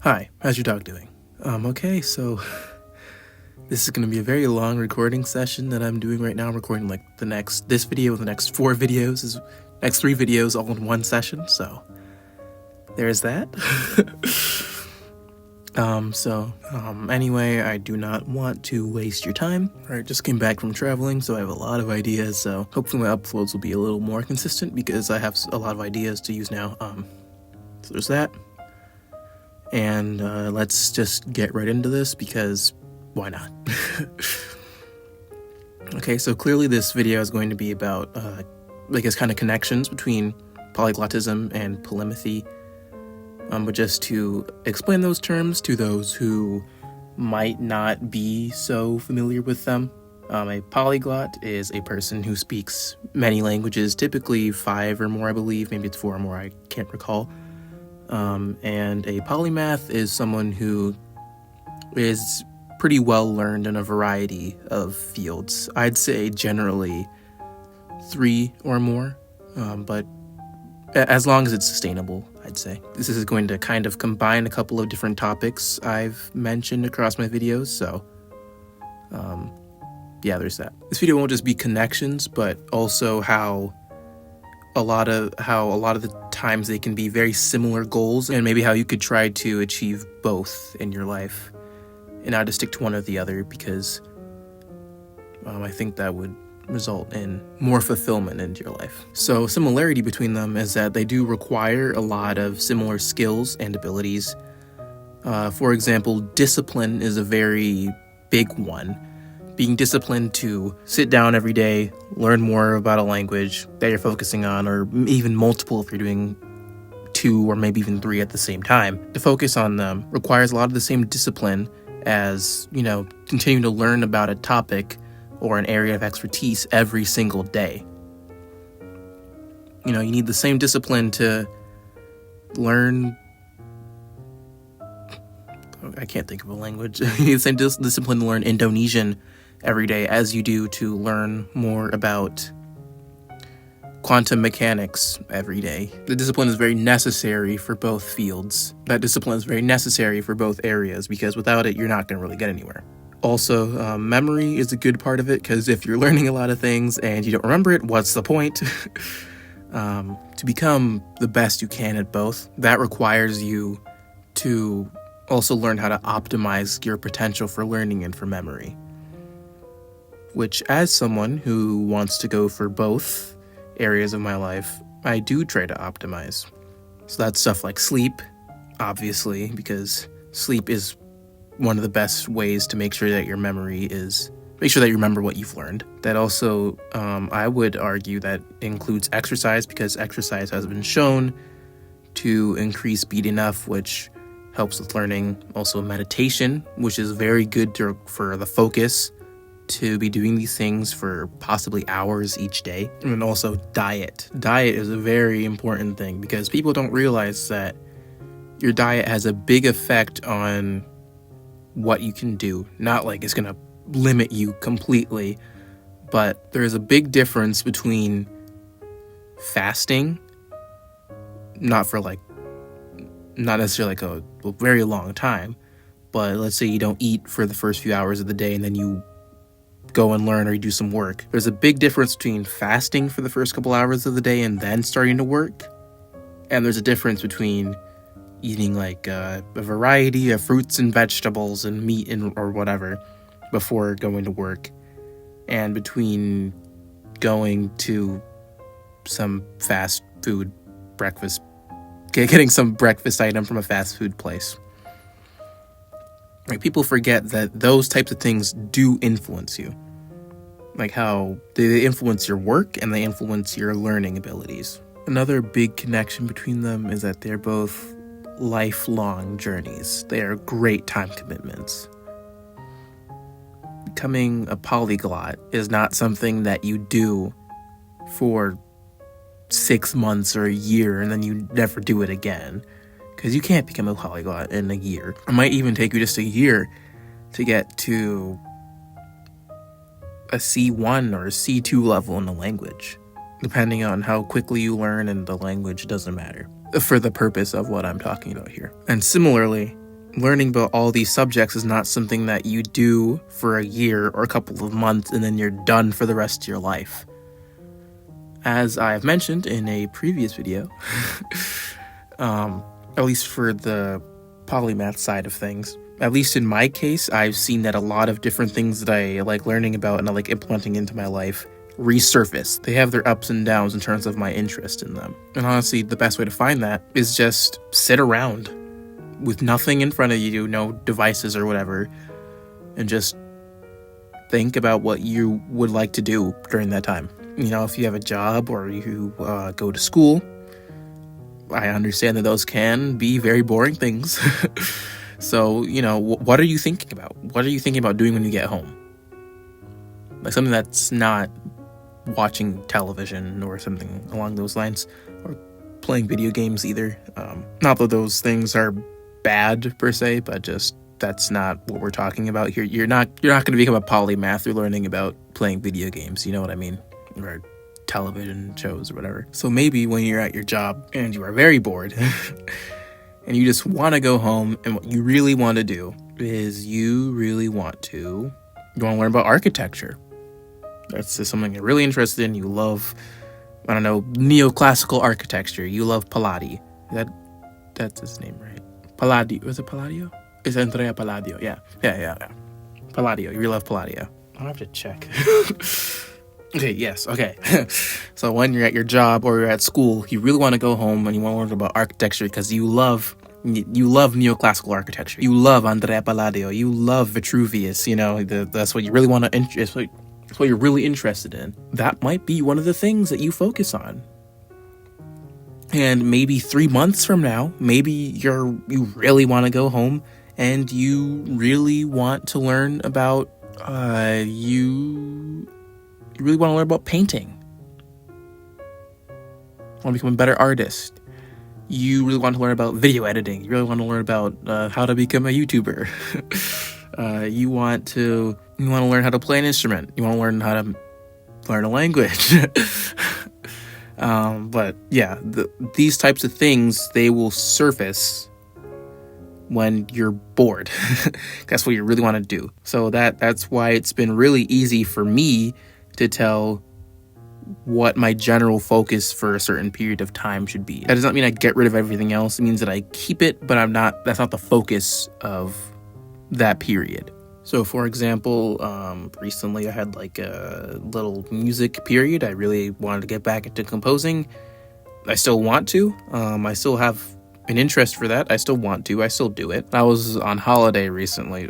Hi, how's your dog doing? Okay, so this is going to be a very long recording session that I'm doing right now. I'm recording this video, the next 4 videos, next 3 videos all in one session, so there's that. Anyway, I do not want to waste your time. I just came back from traveling, so I have a lot of ideas, so hopefully my uploads will be a little more consistent because I have a lot of ideas to use now. So there's that. And let's just get right into this because why not? Okay, so clearly this video is going to be about, kind of connections between polyglottism and polymathy. But just to explain those terms to those who might not be so familiar with them, a polyglot is a person who speaks many languages, typically 5 or more, I believe. Maybe it's 4 or more, I can't recall. And a polymath is someone who is pretty well learned in a variety of fields. I'd say generally 3 or more, but as long as it's sustainable, I'd say. This is going to kind of combine a couple of different topics I've mentioned across my videos, so yeah, there's that. This video won't just be connections, but also how a lot of the times they can be very similar goals, and maybe how you could try to achieve both in your life and not to stick to one or the other, because I think that would result in more fulfillment in your life. So similarity between them is that they do require a lot of similar skills and abilities. For example, discipline is a very big one. Being disciplined to sit down every day, learn more about a language that you're focusing on, or even multiple if you're doing 2 or maybe even 3 at the same time. To focus on them requires a lot of the same discipline as, continuing to learn about a topic or an area of expertise every single day. You need the same discipline to learn. I can't think of a language. You need the same discipline to learn Indonesian every day as you do to learn more about quantum mechanics every day. The discipline is very necessary for both fields. That discipline is very necessary for both areas, because without it, you're not going to really get anywhere. Also, memory is a good part of it, because if you're learning a lot of things and you don't remember it, what's the point? To become the best you can at both, that requires you to also learn how to optimize your potential for learning and for memory. Which, as someone who wants to go for both areas of my life, I do try to optimize. So that's stuff like sleep, obviously, because sleep is one of the best ways to make sure that you remember what you've learned. That also, I would argue that includes exercise, because exercise has been shown to increase speed enough, which helps with learning. Also meditation, which is very good for the focus, to be doing these things for possibly hours each day. And also diet. Diet is a very important thing, because people don't realize that your diet has a big effect on what you can do. Not like it's going to limit you completely, but there's a big difference between fasting, not necessarily a very long time, but let's say you don't eat for the first few hours of the day and then you go and learn or you do some work. There's a big difference between fasting for the first couple hours of the day and then starting to work. And there's a difference between eating a variety of fruits and vegetables and meat or whatever before going to work, and between going to some fast food breakfast, getting some breakfast item from a fast food place. People forget that those types of things do influence you. How they influence your work and they influence your learning abilities. Another big connection between them is that they're both lifelong journeys. They are great time commitments. Becoming a polyglot is not something that you do for 6 months or a year and then you never do it again. Because you can't become a polyglot in a year. It might even take you just a year to get to a C1 or a C2 level in a language. Depending on how quickly you learn, and the language doesn't matter for the purpose of what I'm talking about here. And similarly, learning about all these subjects is not something that you do for a year or a couple of months and then you're done for the rest of your life. As I've mentioned in a previous video, at least for the Polymath side of things, at least in my case, I've seen that a lot of different things that I like learning about and I like implementing into my life resurface. They have their ups and downs in terms of my interest in them. And honestly, the best way to find that is just sit around with nothing in front of you, no devices or whatever, and just think about what you would like to do during that time. You know, if you have a job or you go to school, I understand that those can be very boring things. So, you know, what are you thinking about? What are you thinking about doing when you get home? Like something that's not watching television or something along those lines, or playing video games either. Not that those things are bad per se, but just that's not what we're talking about here. You're not going to become a polymath through learning about playing video games. You know what I mean? Or television shows or whatever. So maybe when you're at your job and you are very bored and you just want to go home, and what you really want to do is you want to learn about architecture. That's just something you're really interested in. You love, I don't know, neoclassical architecture. You love Palladio. That's his name, right? Palladio. Was it Palladio? It's Andrea Palladio. Yeah. Palladio. You really love Palladio. I'll have to check. Okay, yes, okay. So when you're at your job or you're at school, you really want to go home and you want to learn about architecture because you love neoclassical architecture. You love Andrea Palladio. You love Vitruvius. You know, that's what you really want to. That's what you're really interested in. That might be one of the things that you focus on. And maybe 3 months from now, maybe you really want to go home and you really want to learn about you really want to learn about painting. Want to become a better artist. You really want to learn about video editing. You really want to learn about how to become a YouTuber. You want to learn how to play an instrument. You want to learn how to learn a language. But yeah, these types of things, they will surface when you're bored. That's what you really want to do. So that's why it's been really easy for me to tell what my general focus for a certain period of time should be. That does not mean I get rid of everything else. It means that I keep it, but that's not the focus of that period. So for example, recently I had like a little music period. I really wanted to get back into composing. I still want to. I still have an interest for that. I still want to. I still do it. I was on holiday recently.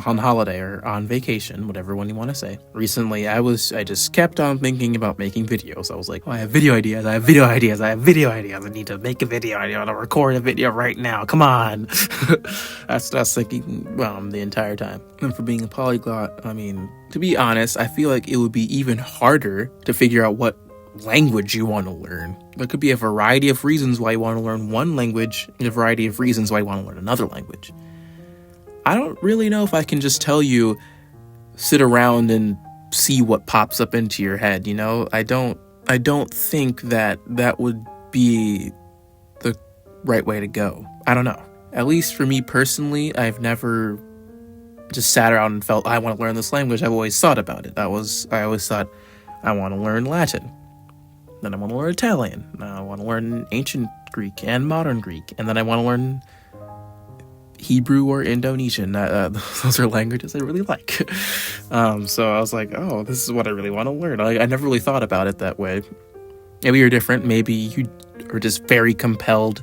On holiday or on vacation, whatever one you want to say. Recently, I just kept on thinking about making videos. I was like, I have video ideas. I need to make a video. I want to record a video right now. Come on. That's what I was thinking the entire time. And for being a polyglot, I mean, to be honest, I feel like it would be even harder to figure out what language you want to learn. There could be a variety of reasons why you want to learn one language and a variety of reasons why you want to learn another language. I don't really know if I can just tell you, sit around and see what pops up into your head, you know? I don't think that would be the right way to go. I don't know. At least for me personally, I've never just sat around and felt, I want to learn this language. I've always thought about it. I always thought, I want to learn Latin. Then I want to learn Italian. Now I want to learn ancient Greek and modern Greek. And then I want to learn Hebrew or Indonesian. Those are languages I really like. So I was like, oh, this is what I really want to learn. I never really thought about it that way. Maybe you're different. Maybe you are just very compelled.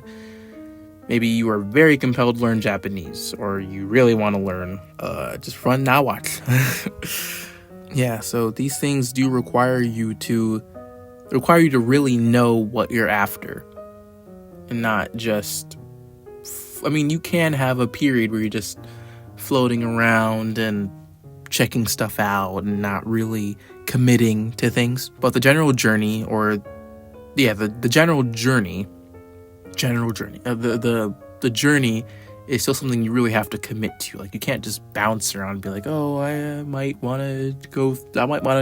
Maybe you are very compelled to learn Japanese, or you really want to learn just run Nahuatl. Yeah, so these things do require you to really know what you're after, and not just. I mean, you can have a period where you're just floating around and checking stuff out and not really committing to things. But the general journey, the journey is still something you really have to commit to. Like, you can't just bounce around and be like, oh, I might want to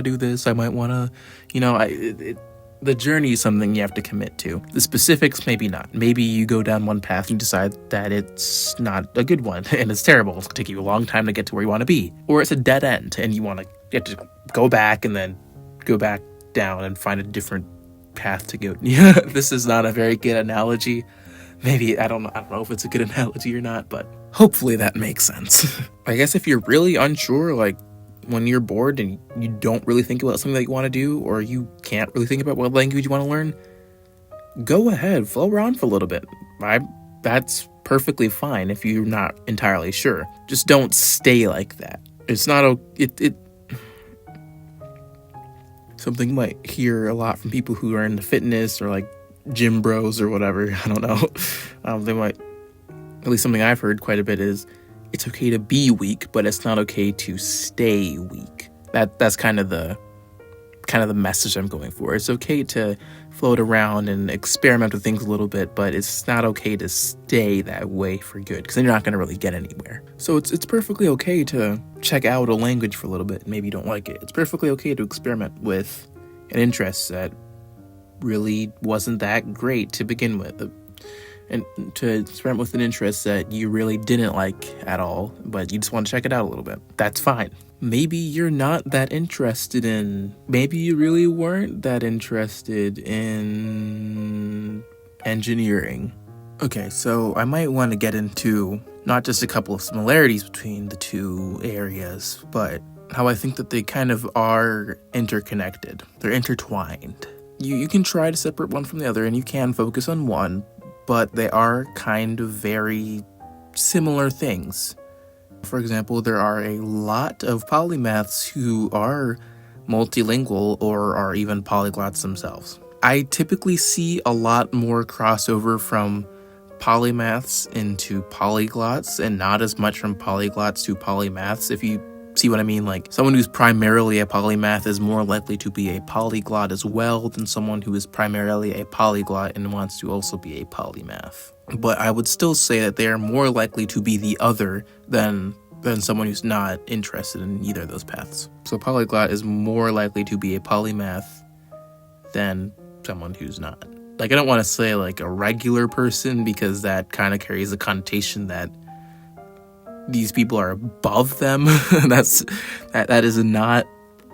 do this. I might want to, The journey is something you have to commit to. The specifics, maybe not. Maybe you go down one path and you decide that it's not a good one and it's terrible. It's going to take you a long time to get to where you want to be. Or it's a dead end and you have to go back and then go back down and find a different path to go. Yeah, this is not a very good analogy. Maybe, I don't know if it's a good analogy or not, but hopefully that makes sense. I guess if you're really unsure, like, when you're bored and you don't really think about something that you want to do, or you can't really think about what language you want to learn, go ahead, flow around for a little bit. That's perfectly fine if you're not entirely sure. Just don't stay like that. It's not something you might hear a lot from people who are into fitness or like gym bros or whatever. I don't know. They might, at least something I've heard quite a bit is, it's okay to be weak, but it's not okay to stay weak. That's kind of the message I'm going for. It's okay to float around and experiment with things a little bit, but it's not okay to stay that way for good, because then you're not going to really get anywhere. So it's perfectly okay to check out a language for a little bit. Maybe you don't like it. It's perfectly okay to experiment with an interest that really wasn't that great to begin with. And to experiment with an interest that you really didn't like at all, but you just want to check it out a little bit. That's fine. Maybe you're not that interested in... Maybe you really weren't that interested in engineering. Okay, so I might want to get into not just a couple of similarities between the two areas, but how I think that they kind of are interconnected. They're intertwined. You can try to separate one from the other, and you can focus on one, but they are kind of very similar things. For example, there are a lot of polymaths who are multilingual or are even polyglots themselves. I typically see a lot more crossover from polymaths into polyglots and not as much from polyglots to polymaths, if you see what I mean. Like, someone who's primarily a polymath is more likely to be a polyglot as well than someone who is primarily a polyglot and wants to also be a polymath. But I would still say that they are more likely to be the other than someone who's not interested in either of those paths. So polyglot is more likely to be a polymath than someone who's not. Like, I don't want to say like a regular person, because that kind of carries the connotation that these people are above them. That is not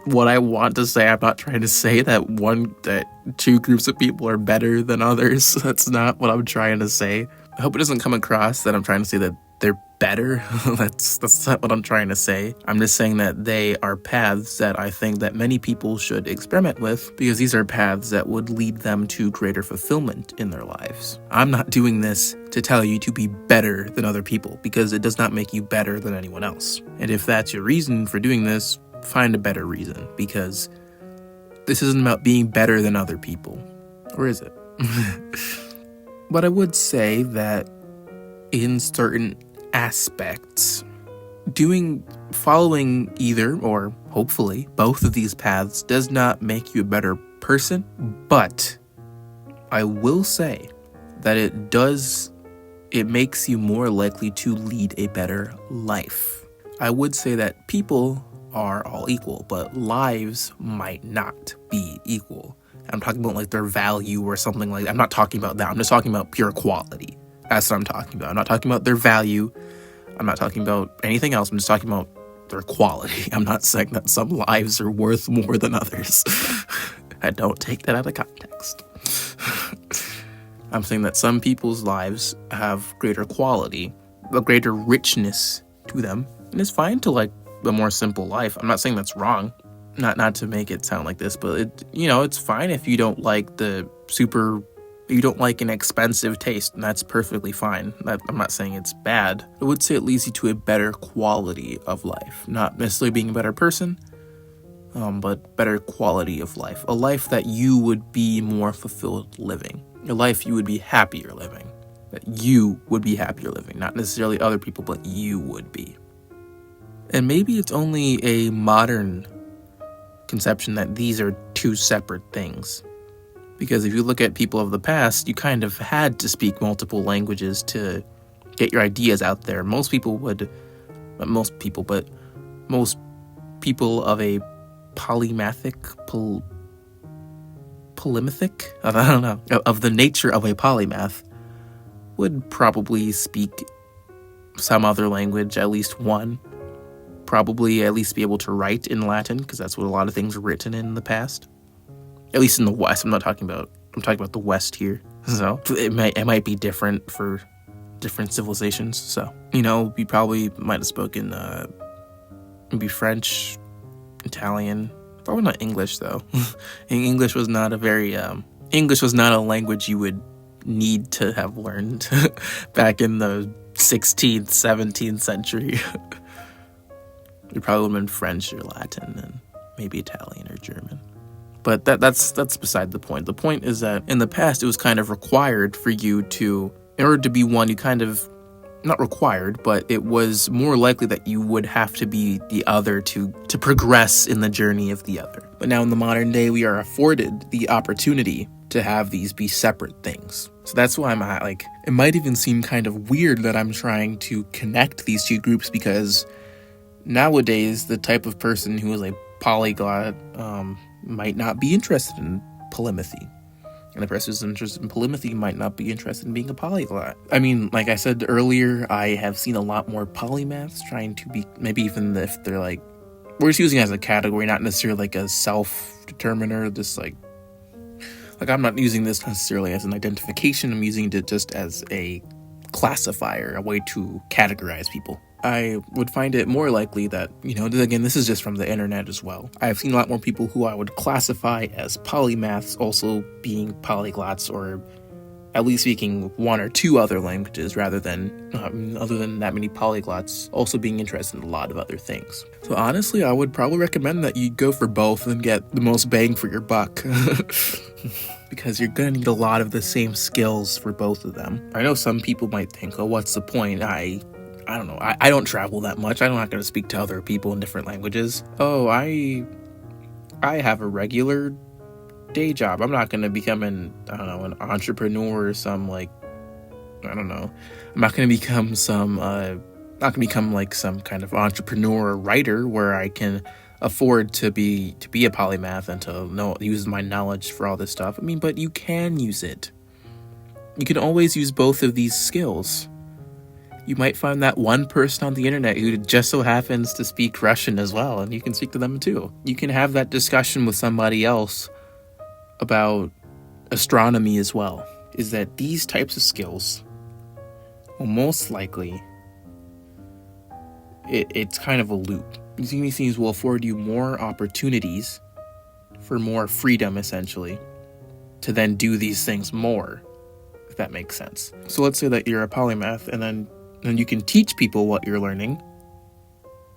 what I want to say. I'm not trying to say that two groups of people are better than others. That's not what I'm trying to say. I hope it doesn't come across that I'm trying to say that they're better. That's not what I'm trying to say. I'm just saying that they are paths that I think that many people should experiment with, because these are paths that would lead them to greater fulfillment in their lives. I'm not doing this to tell you to be better than other people, because it does not make you better than anyone else. And if that's your reason for doing this, find a better reason, because this isn't about being better than other people. Or is it? But I would say that in certain aspects, following either, or hopefully both of these paths, does not make you a better person, but I will say that it makes you more likely to lead a better life. I would say that people are all equal, but lives might not be equal. I'm talking about like their value or something like that. I'm not talking about that. I'm just talking about pure quality. That's what I'm talking about. I'm not talking about their value. I'm not talking about anything else. I'm just talking about their quality. I'm not saying that some lives are worth more than others. I don't take that out of context. I'm saying that some people's lives have greater quality, a greater richness to them. And it's fine to like a more simple life. I'm not saying that's wrong. Not to make it sound like this, but it's fine if you don't like you don't like an expensive taste, and that's perfectly fine. I'm not saying it's bad. I would say it leads you to a better quality of life. Not necessarily being a better person, but better quality of life. A life that you would be more fulfilled living. A life you would be happier living. That you would be happier living. Not necessarily other people, but you would be. And maybe it's only a modern conception that these are two separate things. Because if you look at people of the past, you kind of had to speak multiple languages to get your ideas out there. Most people of a polymathic, polymathic, I don't know, of the nature of a polymath would probably speak some other language, at least one. Probably at least be able to write in Latin, because that's what a lot of things were written in the past. At least in the West. I'm talking about the West here. So it might be different for different civilizations. So, we probably might have spoken maybe French, Italian, probably not English though. English was not a language you would need to have learned back in the 16th, 17th century. It probably would have been French or Latin and maybe Italian or German. But that's beside the point. The point is that in the past, it was kind of required for you to, in order to be one, you kind of, not required, but it was more likely that you would have to be the other to progress in the journey of the other. But now in the modern day, we are afforded the opportunity to have these be separate things. So that's why I'm like, it might even seem kind of weird that I'm trying to connect these two groups, because nowadays, the type of person who is a polyglot might not be interested in polymathy. And the person who's interested in polymathy might not be interested in being a polyglot. I mean, like I said earlier, I have seen a lot more polymaths trying to be, maybe even if they're like, we're just using it as a category, not necessarily like a self-determiner, just like I'm not using this necessarily as an identification, I'm using it just as a classifier, a way to categorize people. I would find it more likely that, again, this is just from the internet as well. I've seen a lot more people who I would classify as polymaths also being polyglots, or at least speaking one or two other languages, rather than, other than that many polyglots, also being interested in a lot of other things. So honestly, I would probably recommend that you go for both and get the most bang for your buck. Because you're going to need a lot of the same skills for both of them. I know some people might think, oh, what's the point? I don't know. I don't travel that much. I'm not going to speak to other people in different languages. Oh, I have a regular day job. I'm not going to become an entrepreneur or some I'm not going to become some kind of entrepreneur or writer where I can afford to be a polymath and to use my knowledge for all this stuff. I mean, but you can use it. You can always use both of these skills. You might find that one person on the internet who just so happens to speak Russian as well, and you can speak to them too. You can have that discussion with somebody else about astronomy as well. Is that these types of skills will most likely, it's kind of a loop. These things will afford you more opportunities for more freedom, essentially, to then do these things more, if that makes sense. So let's say that you're a polymath, and then you can teach people what you're learning.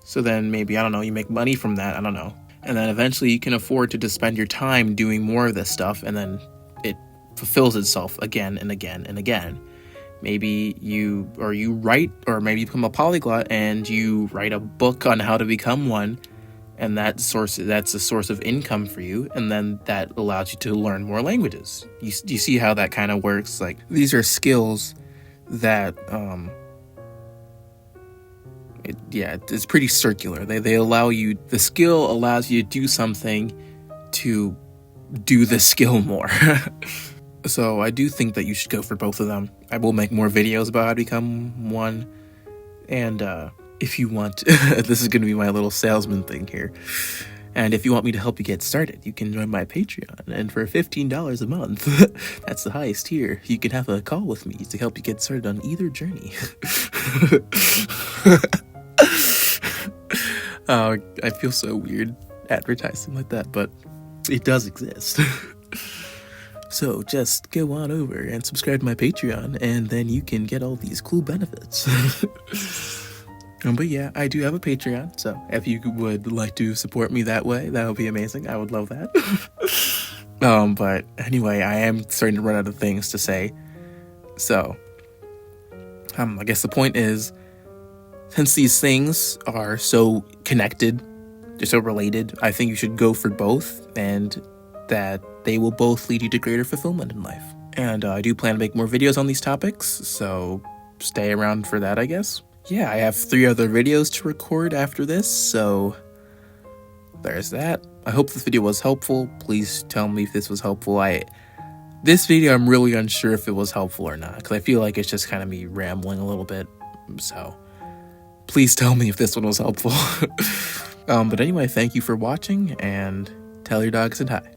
So then maybe, you make money from that, And then eventually you can afford to just spend your time doing more of this stuff, and then it fulfills itself again and again and again. Maybe you write, or maybe you become a polyglot and you write a book on how to become one, and that's a source of income for you, and then that allows you to learn more languages. You see how that kind of works? Like, these are skills that it's pretty circular. They allow you, the skill allows you to do something to do the skill more. So I do think that you should go for both of them. I will make more videos about how to become one. And if you want, this is going to be my little salesman thing here. And if you want me to help you get started, you can join my Patreon. And for $15 a month, that's the highest tier, you can have a call with me to help you get started on either journey. I feel so weird advertising like that, but it does exist. So just go on over and subscribe to my Patreon, and then you can get all these cool benefits. But yeah, I do have a Patreon, so if you would like to support me that way, that would be amazing. I would love that. But anyway, I am starting to run out of things to say. So, I guess the point is, since these things are so connected, they're so related, I think you should go for both, and that they will both lead you to greater fulfillment in life. And I do plan to make more videos on these topics, so stay around for that, I guess. Yeah, I have 3 other videos to record after this, so there's that. I hope this video was helpful. Please tell me if this was helpful. This video, I'm really unsure if it was helpful or not, because I feel like it's just kind of me rambling a little bit. So please tell me if this one was helpful. But anyway, thank you for watching, and tell your dog I said hi.